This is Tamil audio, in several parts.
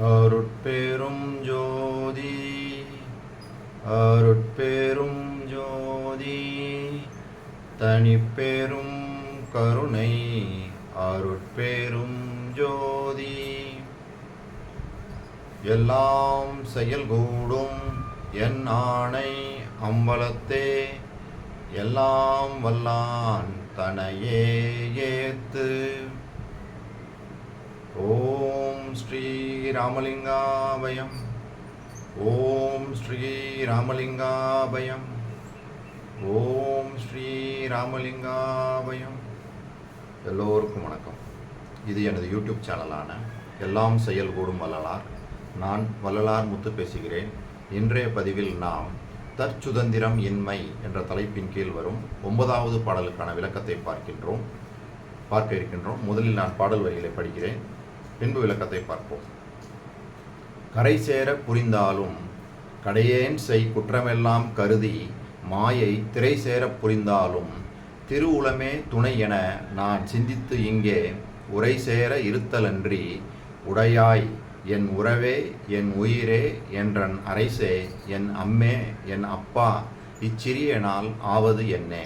அருட்பெரும் ஜோதி அருட்பெரும் ஜோதி தனிப்பெரும் கருணை அருட்பெரும் ஜோதி. எல்லாம் செயல்கூடும் என் ஆணை அம்பலத்தே எல்லாம் வல்லான் தனையே ஏத்து. ஓம் ஸ்ரீ ராமலிங்காபயம். ஓம் ஸ்ரீ ராமலிங்காபயம். ஓம் ஸ்ரீ ராமலிங்காபயம். எல்லோருக்கும் வணக்கம். இது எனது யூடியூப் சேனலான எல்லாம் செயல்கூடும் வள்ளலார். நான் வள்ளலார் முத்து பேசுகிறேன். இன்றைய பதிவில் நாம் தற்சுதந்திரம் இன்மை என்ற தலைப்பின் கீழ் வரும் 9வது பாடலுக்கான விளக்கத்தை பார்க்க இருக்கின்றோம். முதலில் நான் பாடல் வரிகளை படிக்கிறேன், பின்பு விளக்கத்தை பார்ப்போம். கரை சேர புரிந்தாலும் கடையேன் செய் குற்றமெல்லாம் கருதி மாயை திரை சேர புரிந்தாலும் திருவுளமே துணை என நான் சிந்தித்து இங்கே உரை சேர இருத்தலன்றி உடையாய் என் உறவே என் உயிரே என்றன் அரைசே என் அம்மே என் அப்பா இச்சிறிய நாள் ஆவது என்னே.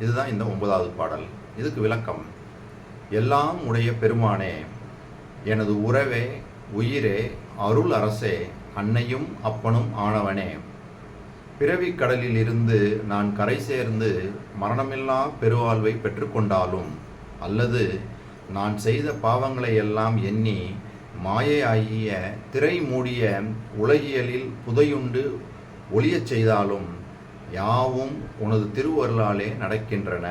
இதுதான் இந்த 9வது பாடல். இதுக்கு விளக்கம்: எல்லாம் உடைய பெருமானே, எனது உறவே உயிரே அருள் அரசே அன்னையும் அப்பனும் ஆனவனே, பிறவி கடலில் இருந்து நான் கரை சேர்ந்து மரணமில்லா பெருவாழ்வை பெற்றுக்கொண்டாலும் அல்லது நான் செய்த பாவங்களை எல்லாம் எண்ணி மாயை ஆகிய திரை மூடிய உலகியலில் புதையுண்டு ஒளியச் செய்தாலும் யாவும் உனது திருவருளாலே நடக்கின்றன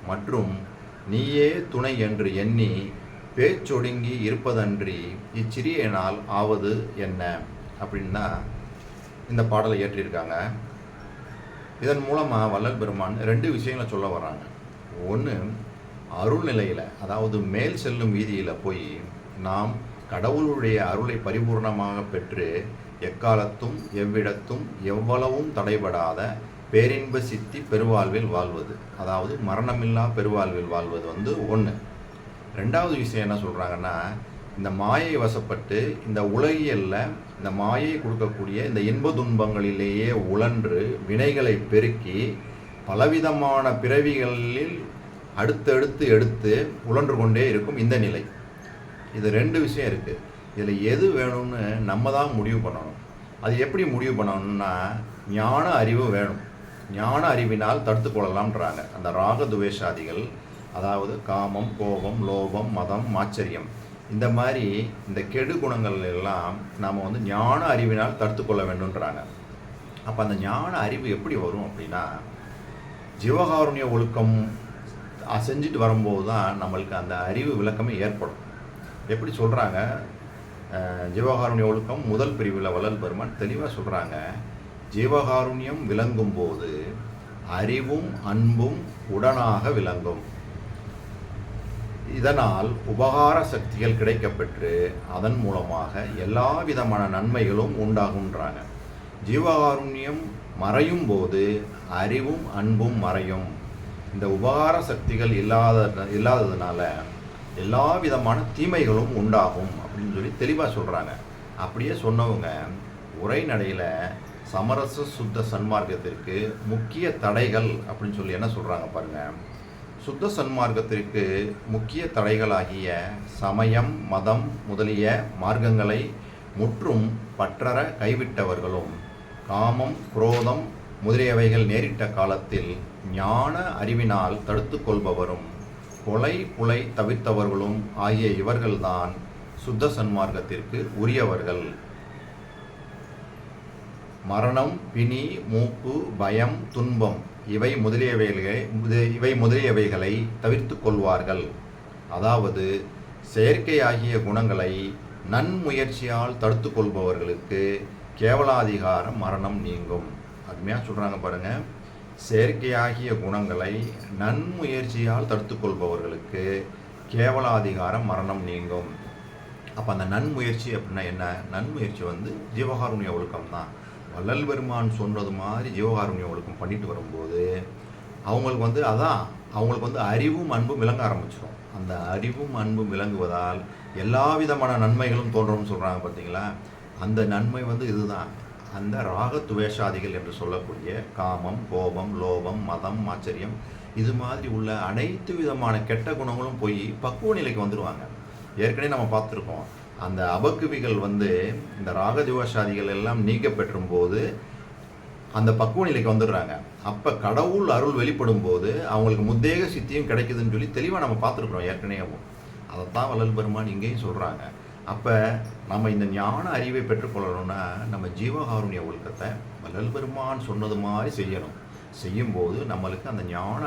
மற்றும் நீயே துணை என்று எண்ணி பேச்சொடுங்கி இருப்பதன்றி இச்சிறிய நாள் ஆவது என்ன அப்படின்னா இந்த பாடலை ஏற்றியிருக்காங்க. இதன் மூலமாக வள்ளல் பெருமான் 2 விஷயங்களை சொல்ல வர்றாங்க. ஒன்று, அருள் நிலையில், அதாவது மேல் செல்லும் வீதியில் போய் நாம் கடவுளுடைய அருளை பரிபூர்ணமாக பெற்று எக்காலத்தும் எவ்விடத்தும் எவ்வளவும் தடைபடாத பேரின்ப சித்தி பெருவாழ்வில் வாழ்வது, அதாவது மரணமில்லா பெருவாழ்வில் வாழ்வது ஒன்று. 2வது விஷயம் என்ன சொல்கிறாங்கன்னா, இந்த மாயை வசப்பட்டு இந்த உலகியல்ல இந்த மாயை கொடுக்கக்கூடிய இந்த இன்ப துன்பங்களிலேயே உழன்று வினைகளை பெருக்கி பலவிதமான பிறவிகளில் அடுத்தடுத்து எடுத்து உழன்று கொண்டே இருக்கும் இந்த நிலை. இது 2 விஷயம் இருக்குது. இதில் எது வேணும்னு நம்ம தான் முடிவு பண்ணணும். அது எப்படி முடிவு பண்ணணும்னா, ஞான அறிவு வேணும். ஞான அறிவினால் தடுத்து கொள்ளலாம்ன்றாங்க அந்த ராகதுவேஷாதிகள், அதாவது காமம், கோபம், லோபம், மதம், மாச்சரியம், இந்த மாதிரி இந்த கெடு குணங்கள் எல்லாம் நாம் ஞான அறிவினால் தடுத்து கொள்ள வேண்டும்ன்றாங்க. அப்போ அந்த ஞான அறிவு எப்படி வரும் அப்படின்னா, ஜீவகாருண்ய ஒழுக்கம் செஞ்சுட்டு வரும்போது தான் நம்மளுக்கு அந்த அறிவு விளக்கமே ஏற்படும். எப்படி சொல்கிறாங்க, ஜீவகாருண்ய ஒழுக்கம் முதல் பிரிவில் வள்ளல் பெருமான் தெளிவாக சொல்கிறாங்க, ஜீவகாருண்யம் விளங்கும் போது அறிவும் அன்பும் உடனாக விளங்கும். இதனால் உபகார சக்திகள் கிடைக்கப்பெற்று அதன் மூலமாக எல்லா விதமான நன்மைகளும் உண்டாகுன்றாங்க. ஜீவகாருண்யம் மறையும் போது அறிவும் அன்பும் மறையும். இந்த உபகார சக்திகள் இல்லாததுனால எல்லா விதமான தீமைகளும் உண்டாகும் அப்படின்னு சொல்லி தெளிவாக சொல்கிறாங்க. அப்படியே சொன்னவங்க உரைநடையில் சமரச சுத்த சன்மார்க்கத்திற்கு முக்கிய தடைகள் அப்படின்னு சொல்லி என்ன சொல்கிறாங்க பாருங்கள். சுத்த சன்மார்க்கத்திற்கு முக்கிய தடைகளாகிய சமயம், மதம் முதலிய மார்க்கங்களை முற்றும் பற்றற கைவிட்டவர்களும், காமம், குரோதம் முதலியவைகள் நேரிட்ட காலத்தில் ஞான அறிவினால் தடுத்து கொள்பவரும், கொலை புலை தவிர்த்தவர்களும் ஆகிய இவர்கள்தான் சுத்த சன்மார்க்கத்திற்கு உரியவர்கள். மரணம், பிணி, மூப்பு, பயம், துன்பம் இவை முதலியவைகளை தவிர்த்து கொள்வார்கள். அதாவது செயற்கையாகிய குணங்களை நன்முயற்சியால் தடுத்து கொள்பவர்களுக்கு கேவலாதிகார மரணம் நீங்கும். அருமையாக சொல்கிறாங்க பாருங்கள். செயற்கையாகிய குணங்களை நன்முயற்சியால் தடுத்து கொள்பவர்களுக்கு கேவலாதிகார மரணம் நீங்கும். அப்போ அந்த நன்முயற்சி அப்படின்னா என்ன? நன்முயற்சி ஜீவகாருண்ய ஒழுக்கம் தான். வள்ளல் பெருமான் சொன்னது மாதிரி ஜீவகாருண்ய ஒழுக்கம் பண்ணிட்டு வரும்போது அவங்களுக்கு அவங்களுக்கு அறிவும் அன்பும் விளங்க ஆரம்பிச்சிடும். அந்த அறிவும் அன்பும் விளங்குவதால் எல்லா விதமான நன்மைகளும் தோன்றும்னு சொல்கிறாங்க பார்த்தீங்களா. அந்த நன்மை இதுதான். அந்த ராகத்வேஷாதிகள் என்று சொல்லக்கூடிய காமம், கோபம், லோபம், மதம், ஆச்சரியம் இது மாதிரி உள்ள அனைத்து விதமான கெட்ட குணங்களும் போய் பக்குவ நிலைக்கு வந்துடுவாங்க. ஏற்கனவே நம்ம பார்த்துருக்கோம், அந்த அபக்குவிகள் இந்த ராகத்வேஷாதிகள் எல்லாம் நீக்க பெற்றும் போது அந்த பக்குவ நிலைக்கு வந்துடுறாங்க. அப்போ கடவுள் அருள் வெளிப்படும் போது அவங்களுக்கு முத்தேக சித்தியும் கிடைக்குதுன்னு சொல்லி தெளிவாக நம்ம பார்த்துருக்குறோம் ஏற்கனவே. அதைத்தான் வள்ளல் பெருமான் இங்கேயும் சொல்கிறாங்க. அப்போ நம்ம இந்த ஞான அறிவை பெற்றுக்கொள்ளணும்னா நம்ம ஜீவகாருண்ய ஒழுக்கத்தை வள்ளல் பெருமான் சொன்னது மாதிரி செய்யணும். செய்யும்போது நம்மளுக்கு அந்த ஞான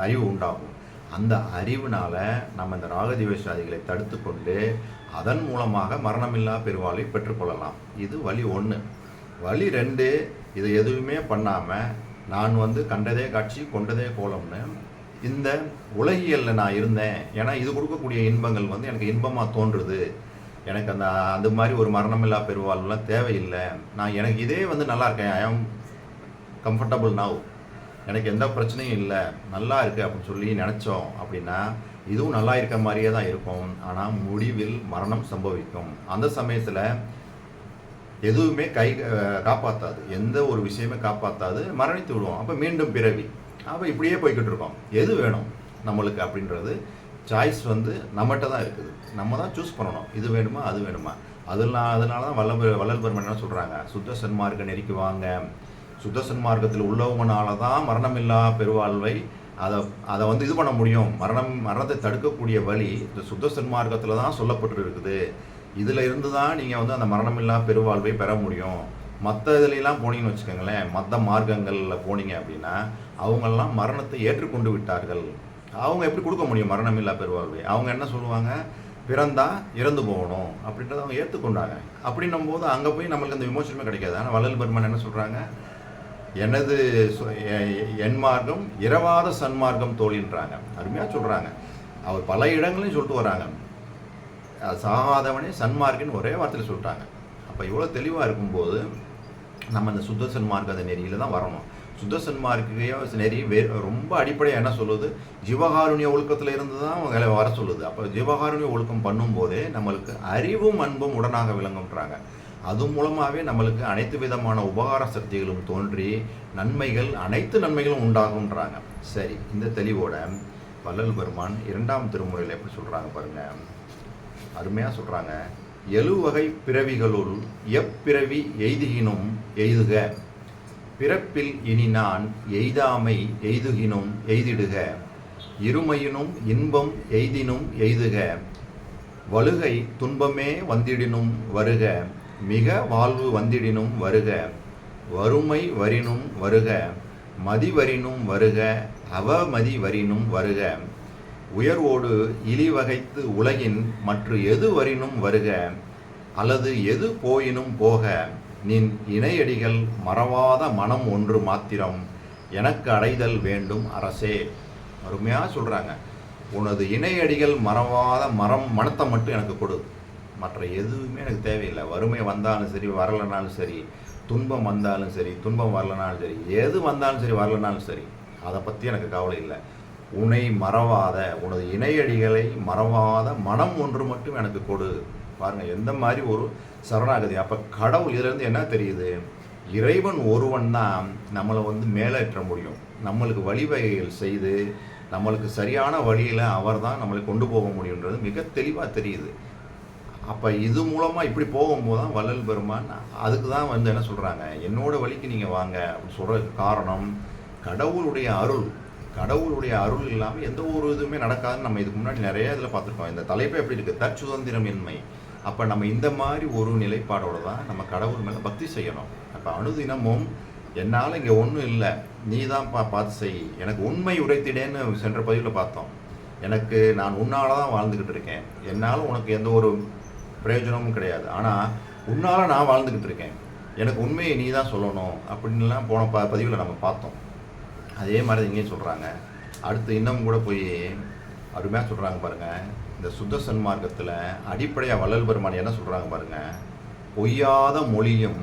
அறிவு உண்டாகும். அந்த அறிவுனால் நம்ம இந்த ராகத்வேஷாதிகளை தடுத்து கொண்டு அதன் மூலமாக மரணமில்லா பெருவாழ்வை பெற்றுக்கொள்ளலாம். இது வழி 1. வழி 2, இதை எதுவுமே பண்ணாமல் நான் கண்டதே காட்சி கொண்டதே கோலம்னு இந்த உலகியலில் நான் இருந்தேன். ஏன்னா இது கொடுக்கக்கூடிய இன்பங்கள் எனக்கு இன்பமாக தோன்றுது, எனக்கு அந்த மாதிரி ஒரு மரணமில்லா பெருவாழ்வுலாம் தேவையில்லை, நான் எனக்கு இதே நல்லா இருக்கேன், ஐ ஆம் கம்ஃபர்டபுள் நவ், எனக்கு எந்த பிரச்சனையும் இல்லை, நல்லா இருக்குது அப்படின்னு சொல்லி நினச்சோம் அப்படின்னா இதுவும் நல்லா இருக்க மாதிரியே தான் இருக்கும். ஆனால் முடிவில் மரணம் சம்பவிக்கும். அந்த சமயத்தில் எதுவுமே காப்பாற்றாது, எந்த ஒரு விஷயமே காப்பாற்றாது, மரணித்து விடுவோம். அப்போ மீண்டும் பிறவி. அப்போ இப்படியே போய்கிட்டு இருக்கோம். எது வேணும் நம்மளுக்கு அப்படின்றது சாய்ஸ் நம்மகிட்ட தான் இருக்குது. நம்ம தான் சூஸ் பண்ணணும், இது வேணுமா அது வேணுமா. அதனால தான் வள்ளல் பெருமான் என்ன சொல்கிறாங்க, சுத்த சன்மார்க்க நெறிக்கு வாங்க. சுத்த சன்மார்க்கத்தில் உள்ளவங்கனால தான் மரணமில்லா பெருவாழ்வை அதை இது பண்ண முடியும். மரணத்தை தடுக்கக்கூடிய வழி இந்த சுத்த சன்மார்க்கத்தில் தான் சொல்லப்பட்டு இருக்குது. இதில் இருந்து தான் நீங்கள் அந்த மரணமில்லா பெருவாழ்வை பெற முடியும். மற்ற இதுலாம் போனீங்கன்னு வச்சுக்கோங்களேன், மற்ற மார்க்கங்களில் போனீங்க அப்படின்னா அவங்கெல்லாம் மரணத்தை ஏற்றுக்கொண்டு விட்டார்கள். அவங்க எப்படி கொடுக்க முடியும் மரணமில்லா பெருவாழ்வை? அவங்க என்ன சொல்லுவாங்க, பிறந்தா இறந்து போகணும் அப்படின்றத அவங்க ஏற்றுக்கொண்டாங்க. அப்படின்னும் போது அங்கே போய் நம்மளுக்கு அந்த விமோசனமே கிடைக்காது. ஆனால் வள்ளல் பெருமான் என்ன சொல்கிறாங்க, என் மார்க்கம் இரவாத சன்மார்க்கம் தோழின்றாங்க. அருமையாக சொல்கிறாங்க. அவர் பல இடங்களையும் சொல்லிட்டு வராங்க, சாகாதவனே சன்மார்க்கன்னு ஒரே வார்த்தையில் சொல்லிட்டாங்க. அப்போ இவ்வளோ தெளிவாக இருக்கும்போது நம்ம இந்த சுத்த சன்மார்க்க நெறியில் தான் வரணும். சுத்த சன்மார்க்க நெறி ரொம்ப அடிப்படையாக என்ன சொல்லுது, ஜீவகாருண்ய ஒழுக்கத்தில் இருந்து தான் அவங்க வர சொல்லுது. அப்போ ஜீவகாருண்ய ஒழுக்கம் பண்ணும்போதே நம்மளுக்கு அறிவும் அன்பும் உடனாக விளங்குன்றாங்க. அது மூலமாகவே நம்மளுக்கு அனைத்து விதமான உபகார சக்திகளும் தோன்றி நன்மைகள், அனைத்து நன்மைகளும் உண்டாகுன்றாங்க. சரி, இந்த தெளிவோட வள்ளல் பெருமான் 2ஆம் திருமுறையில் எப்படி சொல்கிறாங்க பாருங்கள், அருமையாக சொல்கிறாங்க. 7 வகை பிறவிகளுள் எப்பிறவி எய்துகினும் எய்துக, பிறப்பில் இனி நான் எய்தாமை எய்துகினும் எய்திடுக, இருமையினும் இன்பம் எய்தினும் எய்துக, வலுகை துன்பமே வந்திடினும் வருக, மிக வாழ்வு வந்திடினும் வருக, வறுமை வரினும் வருக, மதிவரினும் வருக, அவமதி வரினும் வருக, உயர்வோடு இழிவகைத்து உலகின் மற்ற எது வரினும் வருக, அல்லது எது போயினும் போக, நின் இணையடிகள் மறவாத மனம் ஒன்று மாத்திரம் எனக்கு அடைதல் வேண்டும் அரசே. அருமையாக சொல்கிறாங்க, உனது இணையடிகள் மறவாத மனத்தை மட்டும் எனக்கு கொடு, மற்ற எதுவுமே எனக்கு தேவையில்லை. வறுமை வந்தாலும் சரி, வரலனாலும் சரி, துன்பம் வந்தாலும் சரி, துன்பம் வரலனாலும் சரி, எது வந்தாலும் சரி, வரலனாலும் சரி, அதை பற்றி எனக்கு கவலை இல்லை. உன்னை மறவாத, உனது இணையடிகளை மறவாத மனம் ஒன்று மட்டும் எனக்கு கொடு. பாருங்கள் எந்த மாதிரி ஒரு சரணாகதி. அப்போ கடவுள் இதிலேருந்து என்ன தெரியுது, இறைவன் ஒருவன் தான் நம்மளை மேலேற்ற முடியும். நம்மளுக்கு வழிவகைகள் செய்து நம்மளுக்கு சரியான வழியில் அவர் தான் நம்மளை கொண்டு போக முடியுன்றது மிக தெளிவாக தெரியுது. அப்போ இது மூலமாக இப்படி போகும்போது தான் வள்ளல் பெருமான் அதுக்கு தான் என்ன சொல்கிறாங்க, என்னோட வழிக்கு நீங்கள் வாங்க அப்படின்னு சொல்கிறதுக்கு காரணம் கடவுளுடைய அருள். கடவுளுடைய அருள் இல்லாமல் எந்த ஒரு இதுவுமே நடக்காதுன்னு நம்ம இதுக்கு முன்னாடி நிறைய இதில் பார்த்துருக்கோம். இந்த தலைப்பே எப்படி இருக்குது, தற்சுதந்திரமின்மை. அப்போ நம்ம இந்த மாதிரி ஒரு நிலைப்பாடோடு தான் நம்ம கடவுள் மேலே பக்தி செய்யணும். அப்போ அனுதினமும் என்னால் இங்கே ஒன்றும் இல்லை, நீ தான் பார்த்து செய், எனக்கு உண்மை உரைத்திடேன்னு சென்ற பதிவில் பார்த்தோம். எனக்கு நான் உன்னால் தான் வாழ்ந்துக்கிட்டு இருக்கேன், என்னால் உனக்கு எந்த ஒரு பிரயோஜனமும் கிடையாது, ஆனால் உன்னால் நான் வாழ்ந்துக்கிட்டு இருக்கேன், எனக்கு உண்மையை நீ தான் சொல்லணும் அப்படின்லாம் போன பதிவில் நம்ம பார்த்தோம். அதே மாதிரி இங்கேயும் சொல்கிறாங்க. அடுத்து இன்னும் கூட போய் அருமையாக சொல்கிறாங்க பாருங்கள். இந்த சுத்த சன்மார்க்கத்தில் அடிப்படையாக வள்ளல் பெருமான் என்ன சொல்கிறாங்க பாருங்கள், பொய்யாத மொழியும்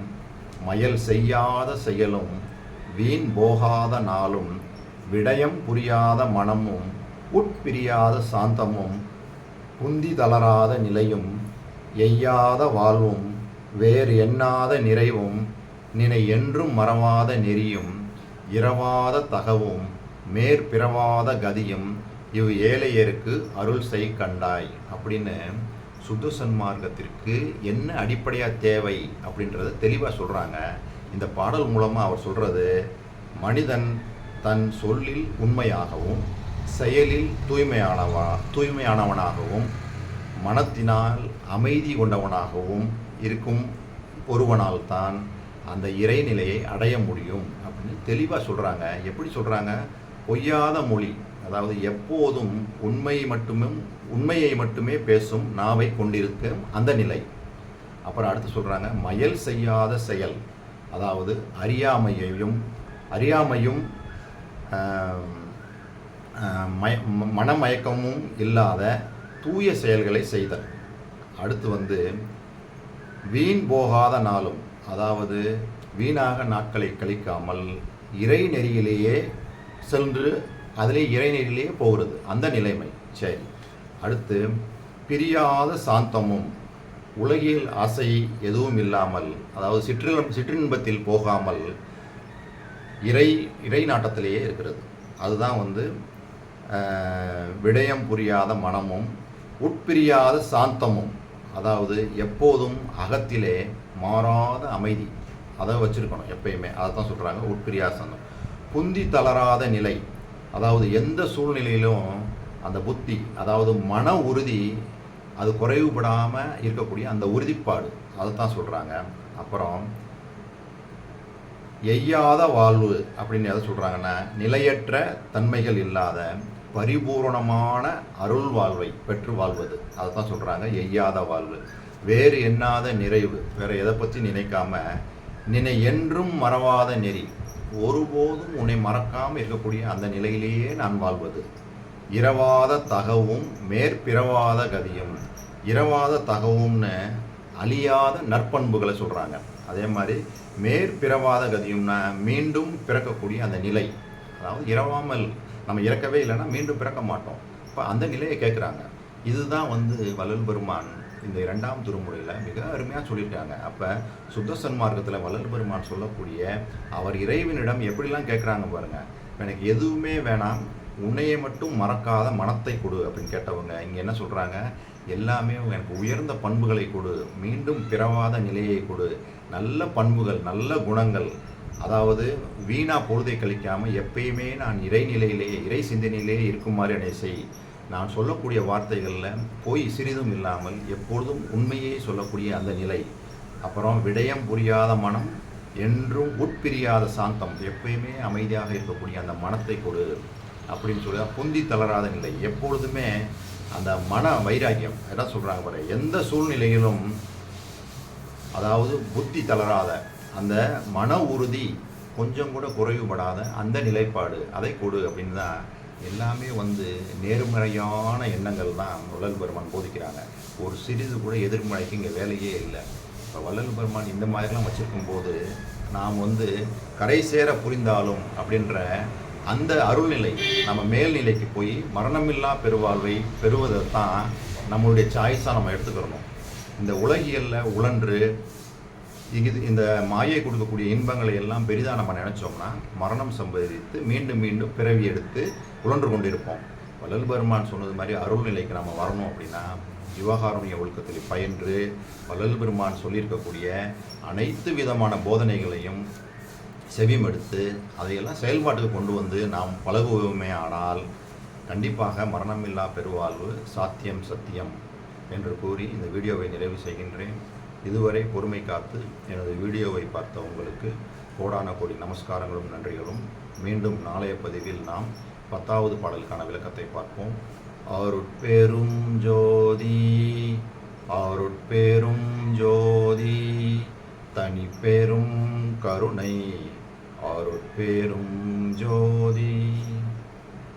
மயல் செய்யாத செயலும் வீண் போகாத நாளும் விடயம் புரியாத மனமும் உட்பிரியாத சாந்தமும் புந்தி தளராத நிலையும் எய்யாத வாழ்வும் வேறு எண்ணாத நிறைவும் நினை என்றும் மறவாத நெறியும் இரவாத தகவும் மேற்பிறவாத கதியும் இவ் ஏழையருக்கு அருள் செய் கண்டாய் அப்படின்னு சுத்த சன்மார்க்கத்திற்கு என்ன அடிப்படையாக தேவை அப்படின்றத தெளிவாக சொல்கிறாங்க. இந்த பாடல் மூலமாக அவர் சொல்கிறது, மனிதன் தன் சொல்லில் உண்மையாகவும் செயலில் தூய்மையானவனாகவும் மனத்தினால் அமைதி கொண்டவனாகவும் இருக்கும் ஒருவனால் தான் அந்த இறைநிலையை அடைய முடியும் அப்படின்னு தெளிவாக சொல்கிறாங்க. எப்படி சொல்கிறாங்க? பொய்யாத மொழி, அதாவது எப்போதும் உண்மையை மட்டுமே பேசும் நாவை கொண்டிருக்கும் அந்த நிலை. அப்புறம் அடுத்து சொல்கிறாங்க, மயல் செய்யாத செயல், அதாவது அறியாமையும் மனமயக்கமும் இல்லாத தூய செயல்களை செய்தல். அடுத்து வீண் போகாத நாளும், அதாவது வீணாக நாட்களை கழிக்காமல் இறை நெறியிலேயே சென்று அதிலே இறை நெறியிலேயே போகிறது அந்த நிலைமை. சரி, அடுத்து பிரியாத சாந்தமும், உலகில் ஆசை எதுவும் இல்லாமல், அதாவது சிற்றின்பத்தில் போகாமல் இறை நாட்டத்திலேயே இருக்கிறது. அதுதான் விடயம் புரியாத மனமும் உட்பிரியாத சாந்தமும், அதாவது எப்போதும் அகத்திலே மாறாத அமைதி, அதை வச்சுருக்கணும் எப்பயுமே. அதை தான் சொல்கிறாங்க உட்பிரியாத சாந்தம். புந்தி தளராத நிலை, அதாவது எந்த சூழ்நிலையிலும் அந்த புத்தி, அதாவது மன உறுதி, அது குறைவுபடாமல் இருக்கக்கூடிய அந்த உறுதிப்பாடு, அதை தான் சொல்கிறாங்க. அப்புறம் எய்யாத வாழ்வு அப்படின்னு எதை சொல்கிறாங்கன்னா, நிலையற்ற தன்மைகள் இல்லாத பரிபூரணமான அருள் வாழ்வை பெற்று வாழ்வது, அதை தான் சொல்கிறாங்க எய்யாத வாழ்வு. வேறு எண்ணாத நிறைவு, வேறு எதை பற்றி நினைக்காம நினை என்றும் மறவாத நெறி, ஒருபோதும் உன்னை மறக்காமல் இருக்கக்கூடிய அந்த நிலையிலேயே நான் வாழ்வது. இரவாத தகவும் மேற்பிறவாத கதியும், இரவாத தகவும்னு அழியாத நற்பண்புகளை சொல்கிறாங்க. அதே மாதிரி மேற்பிறவாத கதியும்னா மீண்டும் பிறக்கக்கூடிய அந்த நிலை, அதாவது இரவாமல் நம்ம இறக்கவே இல்லைன்னா மீண்டும் பிறக்க மாட்டோம். இப்போ அந்த நிலையை கேட்குறாங்க. இதுதான் வள்ளல் பெருமான் இந்த 2ஆம் திருமுறையில் மிக அருமையாக சொல்லியிருக்காங்க. அப்போ சுத்த சன்மார்க்கத்தில் வள்ளல் பெருமான் சொல்லக்கூடிய அவர் இறைவனிடம் எப்படிலாம் கேட்குறாங்க பாருங்கள். எனக்கு எதுவுமே வேணாம், உன்னையை மட்டும் மறக்காத மனத்தை கொடு அப்படின்னு கேட்டவங்க இங்கே என்ன சொல்கிறாங்க? எல்லாமே எனக்கு உயர்ந்த பண்புகளை கொடு, மீண்டும் பிறவாத நிலையை கொடு, நல்ல பண்புகள், நல்ல குணங்கள், அதாவது வீணா பொழுதை கழிக்காமல் எப்பயுமே நான் இறைநிலையிலேயே இறை சிந்தனையிலேயே இருக்குமாறு என்னை செய். நான் சொல்லக்கூடிய வார்த்தைகளில் பொய் சிறிதும் இல்லாமல் எப்பொழுதும் உண்மையே சொல்லக்கூடிய அந்த நிலை. அப்புறம் விடயம் புரியாத மனம் என்றும் உட்பிரியாத சாந்தம், எப்பயுமே அமைதியாக இருக்கக்கூடிய அந்த மனத்தை கொடு அப்படின்னு சொல்லி. புந்தி தளராத நிலை, எப்பொழுதுமே அந்த மன வைராக்கியம், என்ன சொல்கிறாங்க பாரு, எந்த சூழ்நிலையிலும் அதாவது புத்தி தளராத அந்த மன உறுதி கொஞ்சம் கூட குறைவுபடாத அந்த நிலைப்பாடு, அதை கொடு அப்படின்னு தான். எல்லாமே நேர்மறையான எண்ணங்கள் தான் வள்ளல் பெருமான் போதிக்கிறாங்க. ஒரு சிறிது கூட எதிர்மறைக்கு இங்கே வேலையே இல்லை. இப்போ வள்ளல் பெருமான் இந்த மாதிரிலாம் வச்சுருக்கும் போது நாம் கரை சேர புரிந்தாலும் அப்படின்ற அந்த அருள்நிலை நம்ம மேல்நிலைக்கு போய் மரணமில்லா பெருவாழ்வை பெறுவதை தான் நம்மளுடைய சாய்ஸாக நம்ம எடுத்துக்கிறணும். இந்த உலகியலில் உழன்று இந்த மாயை கொடுக்கக்கூடிய இன்பங்களை எல்லாம் பெரிதாக நம்ம நினச்சோம்னா மரணம் சம்பவித்து மீண்டும் மீண்டும் பிறவி எடுத்து உழன்று கொண்டிருப்போம். வள்ளல் பெருமான் சொன்னது மாதிரி அருள்நிலைக்கு நம்ம வரணும் அப்படின்னா ஜீவகாருண்ய ஒழுக்கத்தில் பயின்று வள்ளல் பெருமான் சொல்லியிருக்கக்கூடிய அனைத்து விதமான போதனைகளையும் செவிமெடுத்து அதையெல்லாம் செயல்பாட்டுக்கு கொண்டு நாம் பழகுவோமே ஆனால் கண்டிப்பாக மரணமில்லா பெருவாழ்வு சாத்தியம் சத்தியம் என்று கூறி இந்த வீடியோவை நிறைவு செய்கின்றேன். இதுவரை பொறுமை காத்து எனது வீடியோவை பார்த்த உங்களுக்கு கோடான கோடி நமஸ்காரங்களும் நன்றிகளும். மீண்டும் நாளைய பதிவில் நாம் 10வது பாடலுக்கான விளக்கத்தை பார்ப்போம். அருட்பெரும் ஜோதி அருட்பெரும் ஜோதி தனிப்பெரும் கருணை அருட்பெரும் ஜோதி.